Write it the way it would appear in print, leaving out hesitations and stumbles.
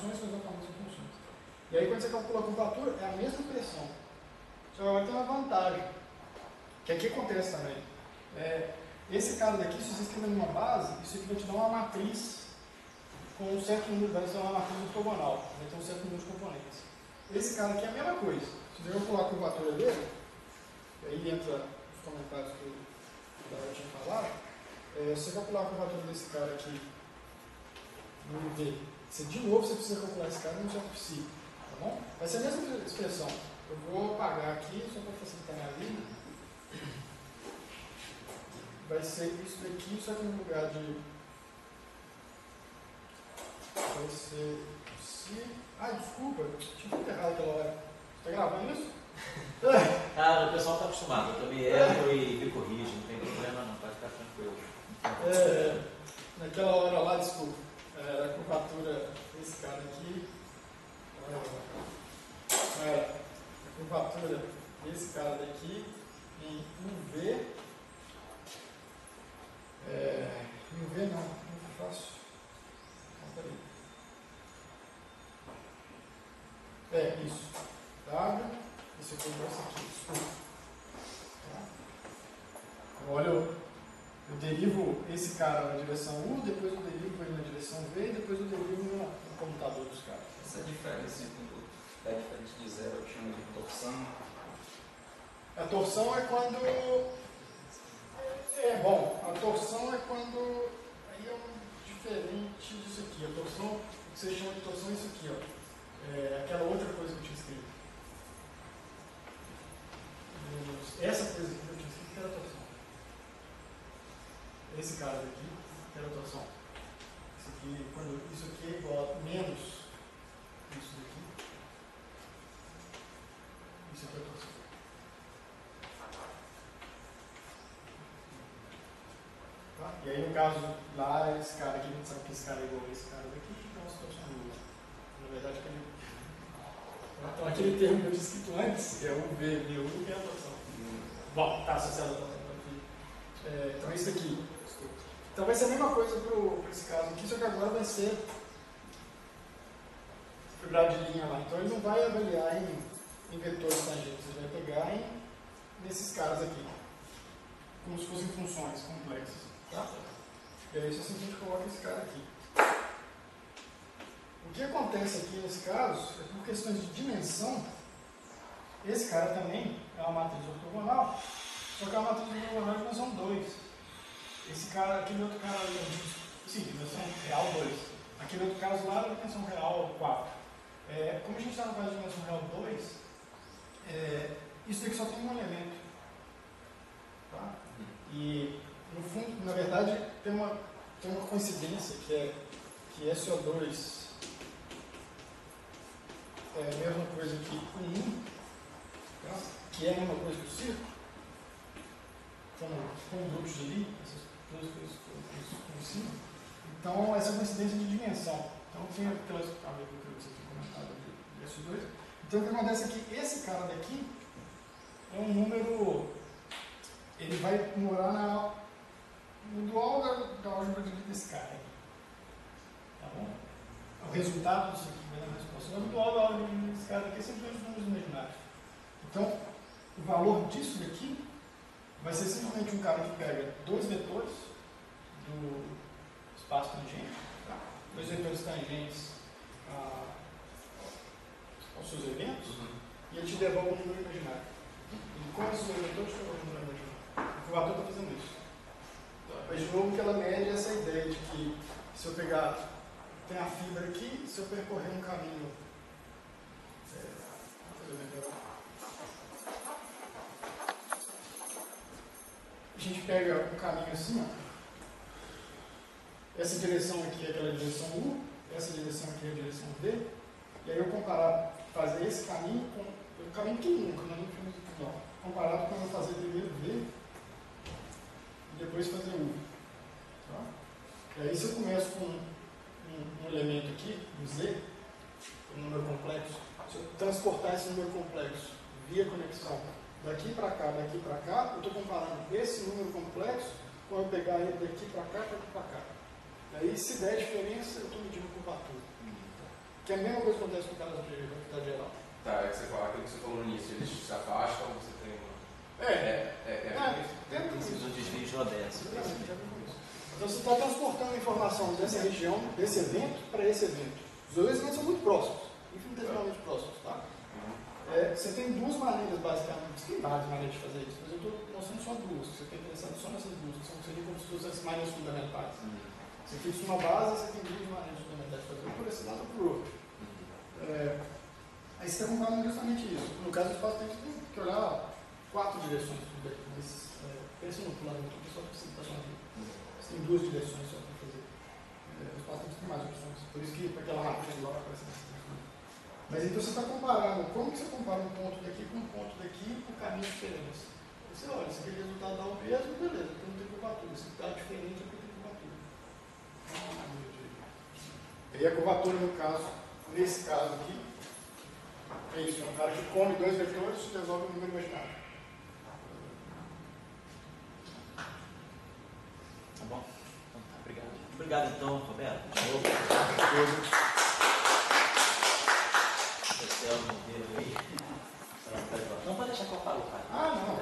funções que exatamente são funções. E aí quando você calcula a curvatura, é a mesma pressão. Só vai ter uma vantagem, que aqui acontece também. Esse cara daqui, se você escrever numa base, isso aqui vai te dar uma matriz com um certo número, vai ser uma matriz ortogonal, vai ter um certo número de componentes. Esse cara aqui é a mesma coisa. Se você calcular a curvatura dele, e aí entra os comentários que eu tinha falado, se você calcular a curvatura desse cara aqui, no V, de novo você precisa calcular esse cara no certo psi, tá bom? Vai ser a mesma expressão. Eu vou apagar aqui, só para facilitar minha vida. Vai ser isso daqui, só que no lugar de... Vai ser psi... Ai, desculpa, tinha muito errado aquela hora. Você está gravando isso? Cara, o pessoal está acostumado. Eu também erro e me corrijo, não tem problema não, pode ficar tranquilo. Naquela hora lá, desculpa, a curvatura desse cara aqui, a curvatura desse cara daqui em UV, UV não, muito fácil, isso, W, isso aqui é isso aqui, desculpa. Olha, eu derivo esse cara na direção U, depois eu derivo ele na direção V e depois eu derivo no computador dos caras. Essa diferença é diferente de zero, eu chamo de torção. A torção é quando... a torção é quando... Aí é diferente disso aqui. A torção, o que você chama de torção é isso aqui, ó. Aquela outra coisa que eu tinha escrito. Essa coisa que eu tinha escrito que era a torção. Esse cara daqui, que era a torção. Isso aqui é igual a menos isso daqui. Isso aqui é a torção. Tá? E aí no caso lá, esse cara aqui, a gente sabe que esse cara é igual a esse cara daqui, então a situação nula. Na verdade, então aquele termo que eu tinha escrito antes, é o V, meu, que é a torção. Bom, está associado a torção aqui. Então isso aqui. Então vai ser a mesma coisa para esse caso aqui, só que agora vai ser o grau de linha lá. Então ele não vai avaliar em vetores tangentes, ele vai pegar nesses caras aqui, como se fossem funções complexas. Tá? E aí você simplesmente coloca esse cara aqui. O que acontece aqui nesse caso é que por questões de dimensão, esse cara também é uma matriz ortogonal, só que é uma matriz ortogonal de dimensão 2. Esse cara, aquele outro cara ali, sim, dimensão real 2. Aquele outro caso lá é dimensão real 4. Como a gente está no caso de dimensão real 2, isso daqui só tem um elemento. Tá? E, no fundo, na verdade, tem uma coincidência que SO2 é a mesma coisa que o 1, tá? Que é a mesma coisa que o circo, com grupos de Lie, essas duas coisas por cima. Então, essa é a coincidência de dimensão. Então, tem aquelas a ver com o que você tinha comentado de SO2. Então, o que acontece é que esse cara daqui é um número, ele vai morar no dual da álgebra de Lie desse cara aqui. Tá bom? O resultado disso aqui, na resposta, o dual da álgebra de Lie desse cara aqui é simplesmente os números imaginários. Então, o valor disso daqui vai ser simplesmente um cara que pega dois vetores do espaço tangente, tá? Dois vetores tangentes aos seus eventos, e ele te devolve um número imaginário. E com esses dois vetores, te devolve um número imaginário. O curvatura está fazendo isso. Mas de novo que ela mede essa ideia de que se eu pegar, tem a fibra aqui, se eu percorrer um caminho, a gente pega um caminho assim, ó. Essa direção aqui é aquela direção U, essa direção aqui é a direção V, e aí eu comparar, fazer esse caminho com o caminho pequenininho, comparado com eu fazer primeiro V e depois fazer U. Tá? E aí se eu começo com um elemento aqui, um Z, um número complexo, se eu transportar esse número complexo via conexão daqui para cá, eu estou comparando esse número complexo com eu pegar ele daqui para cá, e aí se der diferença, eu estou medindo curvatura. Que é a mesma coisa que acontece com o caso de gravidade geral. Tá, é que você fala aquilo que você falou no início, eles se afastam, você tem uma. Dentro Isso disso. do desvio de Rodésia. Então você está transportando informação dessa região, desse evento, para esse evento. Os dois eventos são muito próximos, infinitesimamente próximos, tá? Você tem duas maneiras, basicamente, tem várias maneiras de fazer isso, mas eu estou mostrando só duas, você está interessado só nessas duas, que seriam como se fossem as maneiras fundamentais. Você fixa uma base, você tem duas maneiras fundamentais de fazer, por esse lado ou por outro. Aí você está comparando justamente isso. No caso do espaço-tempo, você tem que olhar 4 direções tudo aqui, mas pensa no plano, só para facilitação aqui. Você tem 2 direções só para fazer. O espaço-tempo tem mais opções, por isso que aquela máquina de lá aparece nessa. Mas então você está comparando, como que você compara um ponto daqui com um ponto daqui com caminhos diferentes? Você olha, se aquele resultado dá o mesmo, beleza, então não tem curvatura. Se está diferente, é porque tem curvatura. E aí a curvatura, no caso, nesse caso aqui, é isso, é um cara que come 2 vetores e resolve o número imaginário. Tá bom? Então tá, obrigado. Obrigado então, Roberto. De novo. Não pode deixar que eu falo, cara. Ah, não.